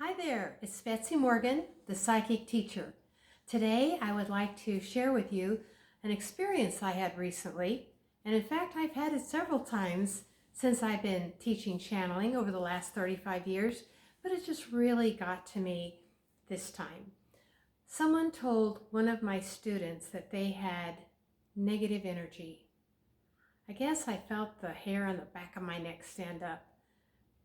Hi there, it's Betsy-Morgan, the psychic teacher. Today I would like to share with you an experience I had recently, and in fact I've had it several times since I've been teaching channeling over the last 35 years, but it just really got to me this time. Someone told one of my students that they had negative energy. I guess I felt the hair on the back of my neck stand up,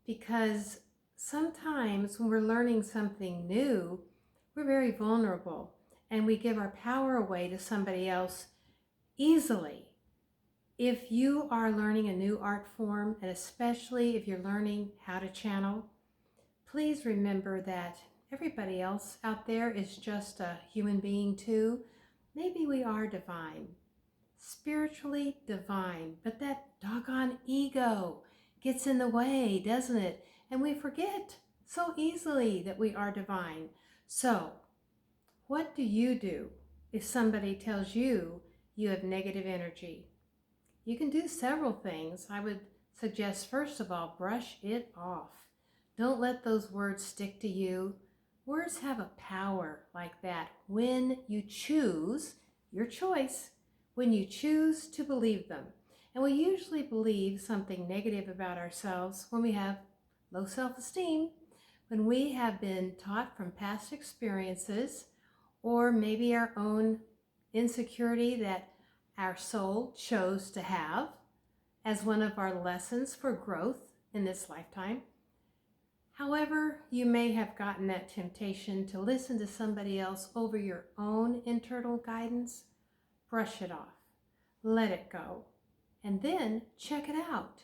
because sometimes when we're learning something new, we're very vulnerable and we give our power away to somebody else easily. If you are learning a new art form, and especially if you're learning how to channel, please remember that everybody else out there is just a human being too. Maybe we are divine, spiritually divine, but that doggone ego gets in the way, doesn't it? And we forget so easily that we are divine. So, what do you do if somebody tells you you have negative energy? You can do several things. I would suggest, first of all, brush it off. Don't let those words stick to you. Words have a power like that when you choose, your choice, when you choose to believe them. And we usually believe something negative about ourselves when we have low self-esteem, when we have been taught from past experiences, or maybe our own insecurity that our soul chose to have as one of our lessons for growth in this lifetime. However, you may have gotten that temptation to listen to somebody else over your own internal guidance. Brush it off. Let it go. And then check it out.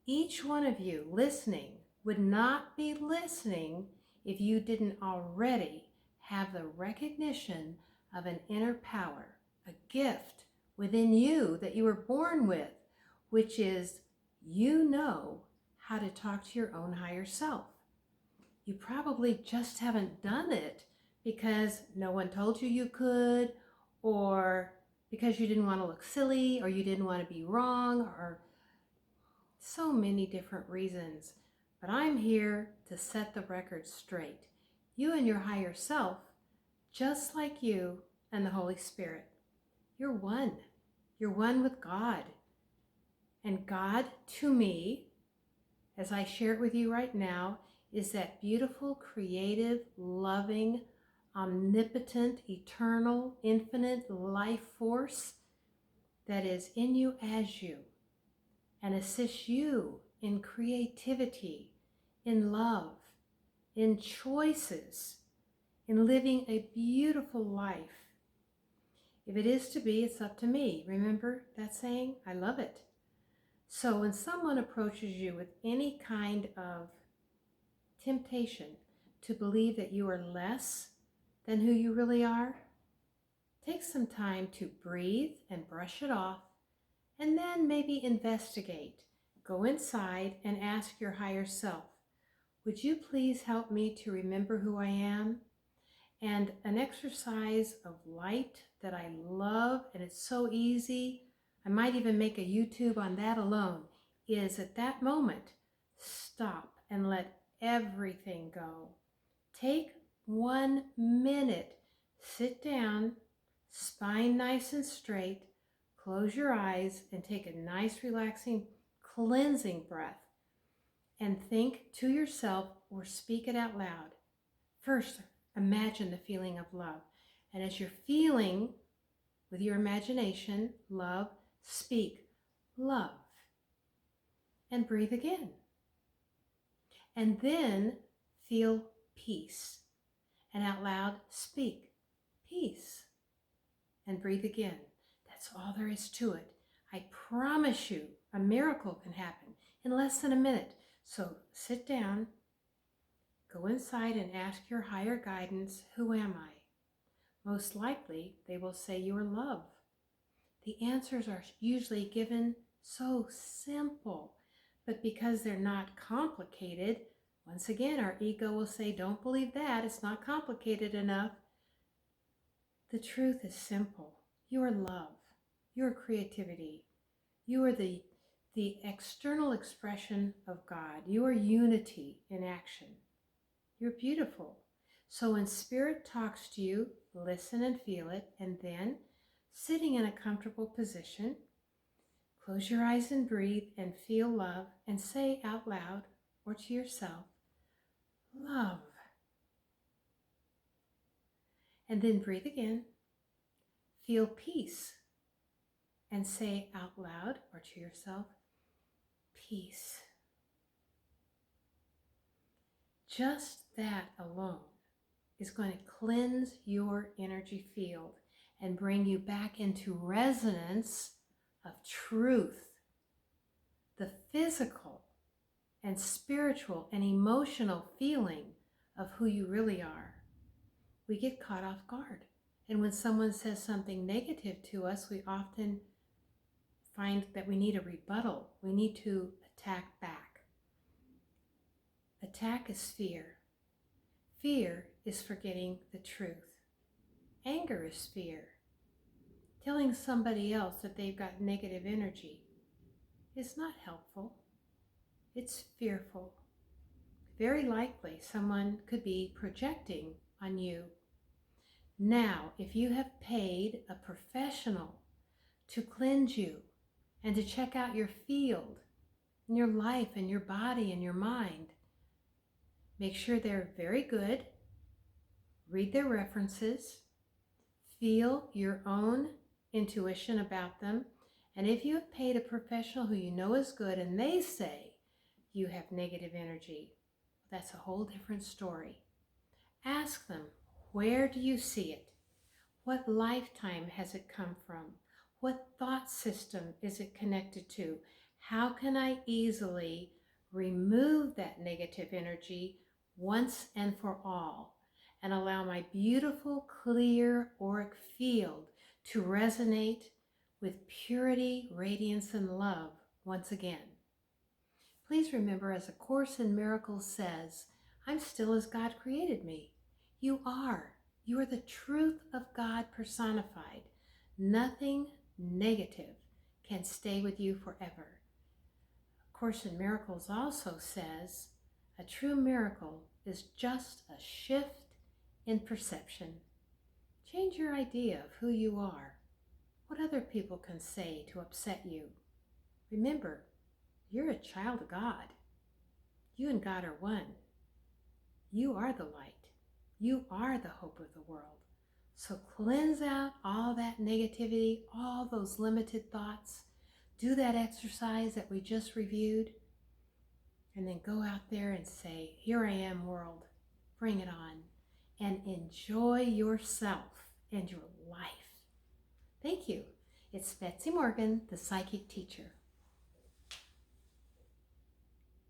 Each one of you listening would not be listening if you didn't already have the recognition of an inner power, a gift within you that you were born with, which is you know how to talk to your own higher self. You probably just haven't done it because no one told you you could, or because you didn't want to look silly, or you didn't want to be wrong, or so many different reasons. But I'm here to set the record straight. You and your higher self, just like you and the Holy Spirit, you're one. You're one with God. And God, to me, as I share it with you right now, is that beautiful, creative, loving, omnipotent, eternal, infinite life force that is in you as you, and assists you in creativity, in love, in choices, in living a beautiful life. If it is to be, it's up to me. Remember that saying? I love it. So when someone approaches you with any kind of temptation to believe that you are less than who you really are, take some time to breathe and brush it off, and then maybe investigate. Go inside and ask your higher self, would you please help me to remember who I am? And an exercise of light that I love, and it's so easy, I might even make a YouTube on that alone, is at that moment, stop and let everything go. Take 1 minute, sit down, spine nice and straight, close your eyes, and take a nice, relaxing, cleansing breath. And think to yourself or speak it out loud. First, imagine the feeling of love. And as you're feeling with your imagination, love, speak love. And breathe again. And then feel peace. And out loud, speak peace. And breathe again. That's all there is to it. I promise you, a miracle can happen in less than a minute. So sit down, go inside and ask your higher guidance, who am I? Most likely, they will say you are love. The answers are usually given so simple, but because they're not complicated, once again, our ego will say, don't believe that, it's not complicated enough. The truth is simple. You are love. You are creativity. You are the external expression of God. You are unity in action. You're beautiful. So when Spirit talks to you, listen and feel it, and then, sitting in a comfortable position, close your eyes and breathe and feel love and say out loud or to yourself, love. And then breathe again, feel peace, and say out loud or to yourself, peace. Just that alone is going to cleanse your energy field and bring you back into resonance of truth, the physical and spiritual and emotional feeling of who you really are. We get caught off guard. And when someone says something negative to us, we often find that we need a rebuttal. We need to attack back. Attack is fear. Fear is forgetting the truth. Anger is fear. Telling somebody else that they've got negative energy is not helpful. It's fearful. Very likely someone could be projecting on you. Now, if you have paid a professional to cleanse you and to check out your field, and your life and your body and your mind, make sure they're very good. Read their references. Feel your own intuition about them. And if you have paid a professional who you know is good and they say you have negative energy, that's a whole different story. Ask them, where do you see it? What lifetime has it come from? What thought system is it connected to? How can I easily remove that negative energy once and for all and allow my beautiful, clear auric field to resonate with purity, radiance, and love once again? Please remember, as A Course in Miracles says, I'm still as God created me. You are. You are the truth of God personified. Nothing negative can stay with you forever. A Course in Miracles also says, a true miracle is just a shift in perception. Change your idea of who you are, what other people can say to upset you. Remember, you're a child of God. You and God are one. You are the light. You are the hope of the world. So cleanse out all that negativity, all those limited thoughts. Do that exercise that we just reviewed. And then go out there and say, here I am, world. Bring it on. And enjoy yourself and your life. Thank you. It's Betsy Morgan, the Psychic Teacher.